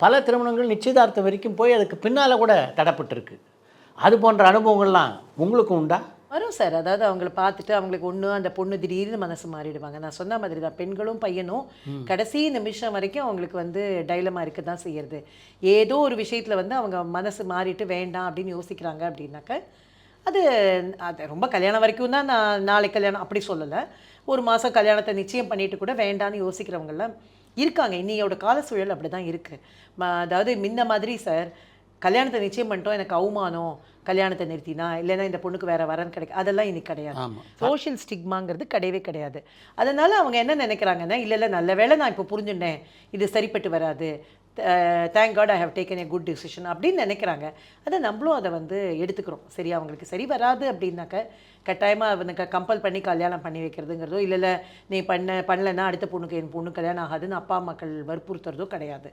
பல திருமணங்கள் நிச்சயதார்த்தம் வரைக்கும் போய் அதுக்கு பின்னால் கூட தடைப்பட்டிருக்கு. அது போன்ற அனுபவங்கள்லாம் உங்களுக்கு உண்டா? வரும் சார். அதாவது அவங்கள பார்த்துட்டு அவங்களுக்கு ஒண்ணு அந்த பொண்ணு திடீர்னு மனசு மாறிடுவாங்க. நான் சொன்ன மாதிரி தான் பெண்களும் பையனும் கடைசி நிமிஷம் வரைக்கும் அவங்களுக்கு வந்து டைலமா இருக்க தான் செய்யறது. ஏதோ ஒரு விஷயத்துல வந்து அவங்க மனசு மாறிட்டு வேண்டாம் அப்படின்னு யோசிக்கிறாங்க அப்படின்னாக்க, அது அது ரொம்ப கல்யாணம் வரைக்கும் தான் நான் நாளைக்கு கல்யாணம் அப்படி சொல்லல. ஒரு மாசம் கல்யாணத்தை நிச்சயம் பண்ணிட்டு கூட வேண்டான்னு யோசிக்கிறவங்கலாம் இருக்காங்க. இன்னையோட கால சூழல் அப்படிதான் இருக்கு. அதாவது முன்ன மாதிரி சார் கல்யாணத்தை நிச்சயம் பண்ணிட்டோம் எனக்கு அவமானம் கல்யாணத்தை நிறுத்தினா இல்லைன்னா இந்த பொண்ணுக்கு வேற வரன் கிடைக்கும் அதெல்லாம் இன்னைக்கு கிடையாது. ஆமாம். சோஷியல் ஸ்டிக்மாங்கிறது கிடையவே கிடையாது. அதனால அவங்க என்ன நினைக்கிறாங்கன்னா இல்லை இல்லை நல்ல வேளை நான் இப்போ புரிஞ்சுட்டேன் இது சரிப்பட்டு வராது, thank God I have taken a good decision அப்படின்னு நினைக்கிறாங்க. அதை நம்மளும் அதை வந்து எடுத்துக்கிறோம். சரி அவங்களுக்கு சரி வராது அப்படின்னாக்க கட்டாயமாக அவனுக்கு கம்பல் பண்ணி கல்யாணம் பண்ணி வைக்கிறதுங்கிறதோ இல்லை இல்லை நீ பண்ணலைன்னா அடுத்த பொண்ணுக்கு என் பொண்ணு கல்யாணம் ஆகாதுன்னு அப்பா அம்மாக்கள் வற்புறுத்துறதோ கிடையாது.